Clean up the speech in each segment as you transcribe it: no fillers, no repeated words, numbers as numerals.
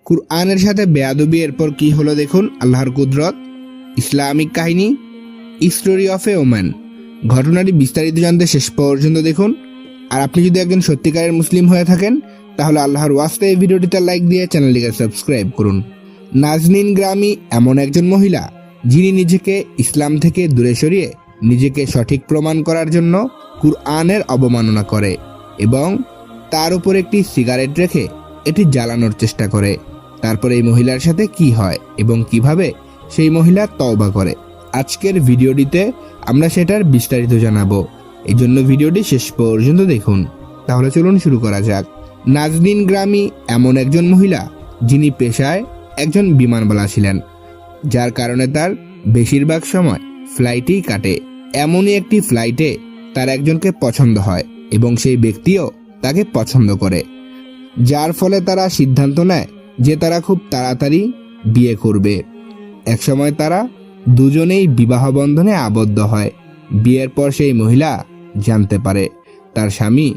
কুরআনের সাথে বেয়াদবি, এরপর কি হলো দেখুন। আল্লাহর কুদরত, ইসলামিক কাহিনী, স্টোরি অফ এ ওম্যান। ঘটনাটি বিস্তারিত জানতে শেষ পর্যন্ত দেখুন। আর আপনি যদি একজন সত্যিকারের মুসলিম হয়ে থাকেন তাহলে আল্লাহর ওয়াস্তে এই ভিডিওটিতে লাইক দিয়ে চ্যানেলটিকে সাবস্ক্রাইব করুন। নাজনীন গ্রামী এমন একজন মহিলা যিনি নিজেকে ইসলাম থেকে দূরে সরিয়ে নিজেকে সঠিক প্রমাণ করার জন্য কুরআনের অবমাননা করে এবং তার উপর একটি সিগারেট রেখে এটি জ্বালানোর চেষ্টা করে। তারপর এই মহিলার সাথে কি হয় এবং কিভাবে সেই মহিলা তওবা করে, আজকের ভিডিওটিতে আমরা সেটার বিস্তারিত জানাবো। এই জন্য ভিডিওটি শেষ পর্যন্ত দেখুন। তাহলে চলুন শুরু করা যাক। নাজনীন গ্রামী এমন একজন মহিলা যিনি পেশায় একজন বিমানবালা ছিলেন, যার কারণে তার বেশিরভাগ সময় ফ্লাইটেই কাটে। এমনই একটি ফ্লাইটে তার একজনকে পছন্দ হয় এবং সেই ব্যক্তিও তাকে পছন্দ করে, যার ফলে তারা সিদ্ধান্ত নেয় যে তারা খুব তাড়াতাড়ি বিয়ে করবে। একসময় তারা দুজনেই বিবাহ বন্ধনে আবদ্ধ হয়। বিয়ের পর সেই মহিলা জানতে পারে তার স্বামী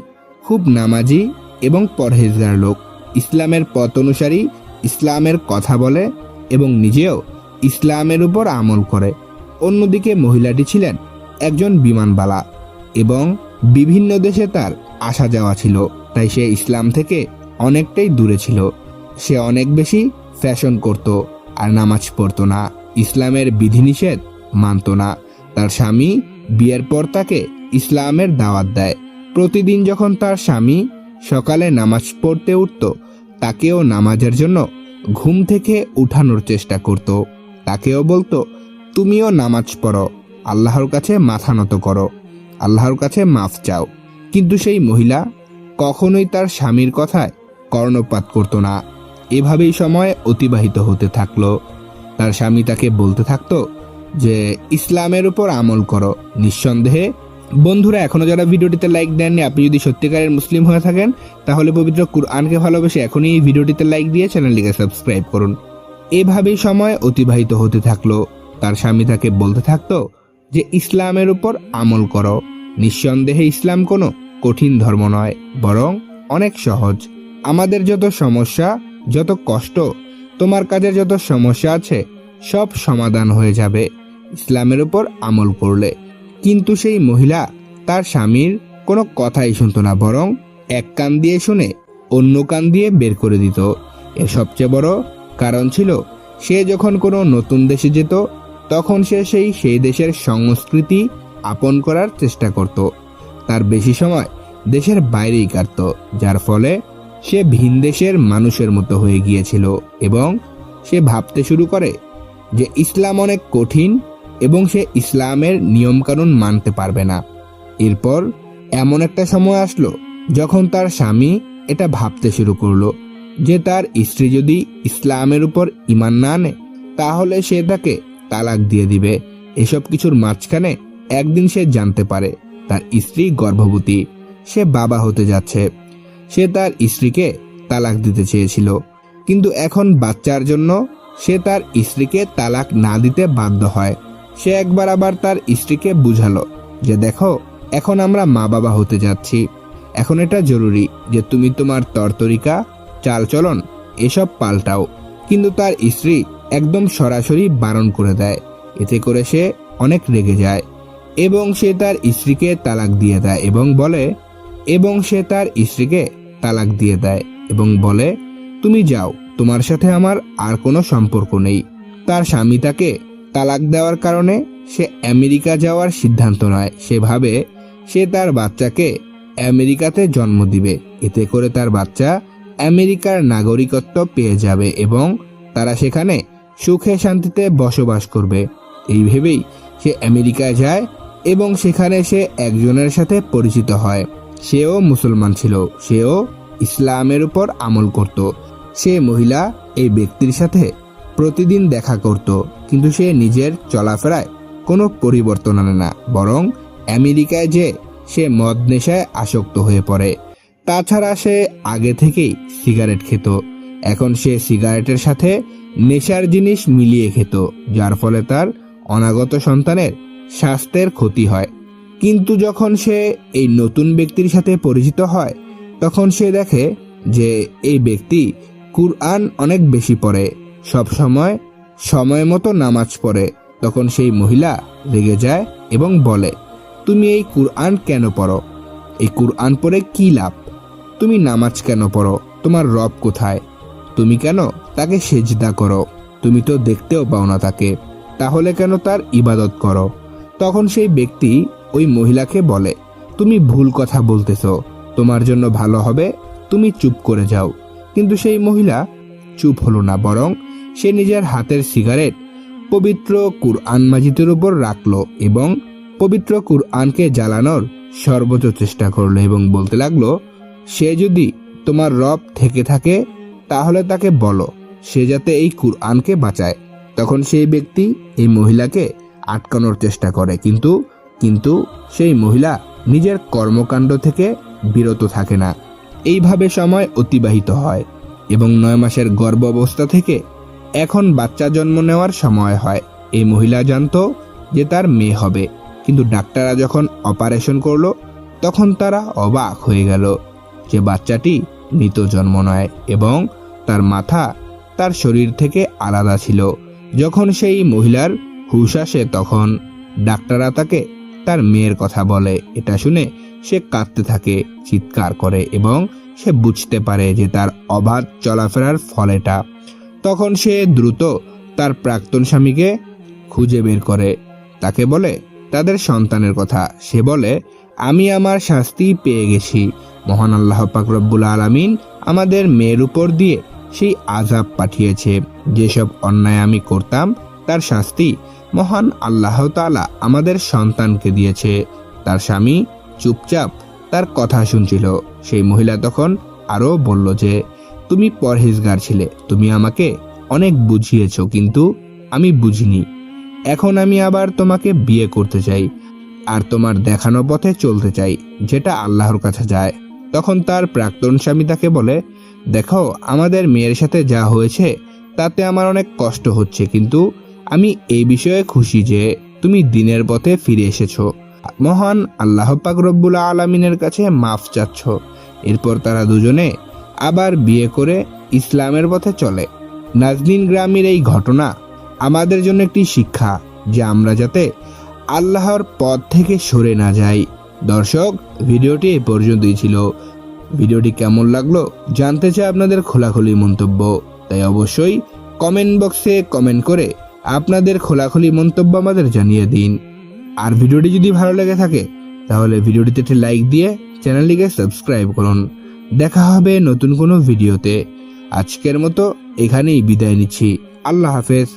খুব নামাজি এবং পরহেজগার লোক, ইসলামের পথ অনুসারী, ইসলামের কথা বলে এবং নিজেও ইসলামের উপর আমল করে। অন্যদিকে মহিলাটি ছিলেন একজন বিমানবালা এবং বিভিন্ন দেশে তার আসা যাওয়া ছিল, তাই সে ইসলাম থেকে অনেকটাই দূরে ছিল। সে অনেক বেশি ফ্যাশন করত আর নামাজ পড়তো না, ইসলামের বিধিনিষেধ মানত না। তার স্বামী বিয়ের পর তাকে ইসলামের দাওয়াত দেয়। প্রতিদিন যখন তার স্বামী সকালে নামাজ পড়তে উঠত, তাকেও নামাজের জন্য ঘুম থেকে উঠানোর চেষ্টা করত। তাকেও বলতো, তুমিও নামাজ পড়ো, আল্লাহর কাছে মাথা নত করো, আল্লাহর কাছে মাফ চাও। কিন্তু সেই মহিলা কখনোই তার স্বামীর কথায় কর্ণপাত করত না। এভাবেই সময় অতিবাহিত হতে থাকলো। তার স্বামী তাকে বলতে থাকতো যে ইসলামের উপর আমল করো। নিঃসন্দেহে বন্ধুরা, এখনো যারা ভিডিওটিতে লাইক দেননি, আপনি যদি সত্যিকারের মুসলিম হয়ে থাকেন তাহলে পবিত্র কুরআনকে ভালোবেসে এখনই এই ভিডিওটিতে লাইক দিয়ে চ্যানেলটিকে সাবস্ক্রাইব করুন। এভাবেই সময় অতিবাহিত হতে থাকলো। তার স্বামী তাকে বলতে থাকতো যে ইসলামের উপর আমল করো। নিঃসন্দেহে ইসলাম কোনো কঠিন ধর্ম নয়, বরং অনেক সহজ। আমাদের যত সমস্যা, যত কষ্ট, তোমার কাজের যত সমস্যা আছে সব সমাধান হয়ে যাবে ইসলামের উপর আমল করলে। কিন্তু সেই মহিলা তার স্বামীর কোনো কথাই শুনতো না, বরং এক কান দিয়ে শুনে অন্য কান দিয়ে বের করে দিত। এর সবচেয়ে বড় কারণ ছিল সে যখন কোনো নতুন দেশে যেত তখন সে সেই দেশের সংস্কৃতি আপন করার চেষ্টা করত। তার বেশি সময় দেশের বাইরেই কাটত, যার ফলে সে ভিন দেশের মানুষের মতো হয়ে গিয়েছিল এবং সে ভাবতে শুরু করে যে ইসলাম অনেক কঠিন এবং সে ইসলামের নিয়মকানুন মানতে পারবে না। এরপর এমন একটা সময় আসলো যখন তার স্বামী এটা ভাবতে শুরু করলো যে তার স্ত্রী যদি ইসলামের উপর ঈমান না আনে তাহলে সে তাকে তালাক দিয়ে দিবে। এসব কিছুর মাঝখানে একদিন সে জানতে পারে তার স্ত্রী গর্ভবতী, সে বাবা হতে যাচ্ছে। সে তার স্ত্রীকে তালাক দিতে চেয়েছিল, কিন্তু এখন বাচ্চার জন্য সে তার স্ত্রীকে তালাক না দিতে বাধ্য হয়। সে একবার আবার তার স্ত্রীকে বুঝালো যে দেখো, এখন আমরা মা বাবা হতে যাচ্ছি, এখন এটা জরুরি যে তুমি তোমার তরতরিকা, চালচলন এসব পাল্টাও। কিন্তু তার স্ত্রী একদম সরাসরি বারণ করে দেয়। এতে করে সে অনেক রেগে যায় এবং সে তার স্ত্রীকে তালাক দিয়ে দেয় এবং বলে তুমি যাও, তোমার সাথে আমার আর কোনো সম্পর্ক নেই। তার স্বামী তাকে তালাক দেওয়ার কারণে সে আমেরিকা যাওয়ার সিদ্ধান্ত নেয়। সে ভাবে সে তার বাচ্চাকে আমেরিকাতে জন্ম দিবে, এতে করে তার বাচ্চা আমেরিকার নাগরিকত্ব পেয়ে যাবে এবং তারা সেখানে সুখে শান্তিতে বসবাস করবে। এই ভেবেই সে আমেরিকায় যায় এবং সেখানে সে একজনের সাথে পরিচিত হয়। সেও মুসলমান ছিল, সেও ইসলামের উপর আমল করত। সে মহিলা এই ব্যক্তির সাথে প্রতিদিন দেখা করত, কিন্তু সে নিজের চলাফেরায় কোনো পরিবর্তন আনে না, বরং আমেরিকায় যে সে মদ নেশায় আসক্ত হয়ে পড়ে। তাছাড়া সে আগে থেকেই সিগারেট খেত, এখন সে সিগারেটের সাথে নেশার জিনিস মিলিয়ে খেত, যার ফলে তার অনাগত সন্তানের স্বাস্থ্যের ক্ষতি হয়। কিন্তু যখন সে এই নতুন ব্যক্তির সাথে পরিচিত হয় তখন সে দেখে যে এই ব্যক্তি কুরআন অনেক বেশি পড়ে, সব সময় সময় মতো নামাজ পড়ে। তখন সেই মহিলা রেগে যায় এবং বলে, তুমি এই কুরআন কেন পড়ো? এই কুরআন পড়ে কি লাভ? তুমি নামাজ কেন পড়ো? তোমার রব কোথায়? তুমি কেন তাকে সেজদা করো? তুমি তো দেখতেও পাও না তাকে, তাহলে কেন তার ইবাদত করো? তখন সেই ব্যক্তি ওই মহিলাকে বলে, তুমি ভুল কথা বলতেছ, তোমার জন্য ভালো হবে তুমি চুপ করে যাও। কিন্তু সেই মহিলা চুপ হলো না, বরং সে নিজের হাতের সিগারেট পবিত্র কুরআন মাজিদের উপর রাখলো এবং পবিত্র কুরআনকে জ্বালানোর সর্বোচ্চ চেষ্টা করলো এবং বলতে লাগলো, সে যদি তোমার রব থেকে থাকে তাহলে তাকে বলো সে যাতে এই কুরআনকে বাঁচায়। তখন সেই ব্যক্তি এই মহিলাকে আটকানোর চেষ্টা করে, কিন্তু সেই মহিলা নিজের কর্মকাণ্ড থেকে বিরত থাকে না। এইভাবে সময় অতিবাহিত হয় এবং 9 মাসের গর্ভ অবস্থা থেকে এখন বাচ্চা জন্ম নেওয়ার সময় হয়। এই মহিলা জানতো যে তার মেয়ে হবে, কিন্তু ডাক্তাররা যখন অপারেশন করলো তখন তারা অবাক হয়ে গেল যে বাচ্চাটি মৃত জন্ম নয় এবং তার মাথা তার শরীর থেকে আলাদা ছিল। যখন সেই মহিলার হুঁশ আসে তখন ডাক্তাররা তাকে তার মেয়ের কথা বলে। এটা শুনে সে কাঁদতে থাকে, চিৎকার করে এবং সে বুঝতে পারে যে তার অবাধ চলাফেরার ফল এটা। তখন সে দ্রুত তার প্রাক্তন স্বামীকে খুঁজে বের করে, তাকে বলে তাদের সন্তানের কথা। সে বলে, আমি আমার শাস্তি পেয়ে গেছি। মহান আল্লাহ পাক রব্বুল আলামিন আমাদের মেয়ের উপর দিয়ে সেই আযাব পাঠিয়েছে। যেসব অন্যায় আমি করতাম তার শাস্তি মহান আল্লাহ তাআলা আমাদের সন্তানকে দিয়েছে। তার স্বামী চুপচাপ তার কথা শুনছিল। সেই মহিলা তখন আরো বলল যে, তুমি পরহেজগার ছিলে, তুমি আমাকে অনেক বুঝিয়েছো, কিন্তু আমি বুঝিনি। এখন আমি আবার তোমাকে বিয়ে করতে চাই আর তোমার দেখানো পথে চলতে চাই, যেটা আল্লাহর কাছে যায়। তখন তার প্রাক্তন স্বামী তাকে বলে, দেখো, আমাদের মেয়ের সাথে যা হয়েছে তাতে আমার অনেক কষ্ট হচ্ছে, কিন্তু আমি এই বিষয়ে খুশি যে তুমি দিনের পথে ফিরে এসেছো, মহান আল্লাহ পাক রব্বুল আলামিনের কাছে মাফ চাচ্ছ। এরপর তারা দুজনে আবার বিয়ে করে ইসলামের পথে চলে। নাজনীন গ্রামের এই ঘটনা আমাদের জন্য একটি শিক্ষা যে আমরা যাতে আল্লাহর পথ থেকে সরে না যাই। দর্শক, ভিডিওটি এই পর্যন্তই ছিল। ভিডিওটি কেমন লাগলো জানতে চাই আপনাদের খোলাখুলি মন্তব্য, তাই অবশ্যই কমেন্ট বক্সে কমেন্ট করে আপনাদের খোলাখুলি মন্তব্য আমাদের জানিয়ে দিন। আর ভিডিওটি যদি ভালো লেগে থাকে তাহলে ভিডিওটিতে একটি লাইক দিয়ে চ্যানেলটিকে সাবস্ক্রাইব করুন। দেখা হবে নতুন কোনো ভিডিওতে। আজকের মতো এখানেই বিদায় নিচ্ছি। আল্লাহ হাফেজ।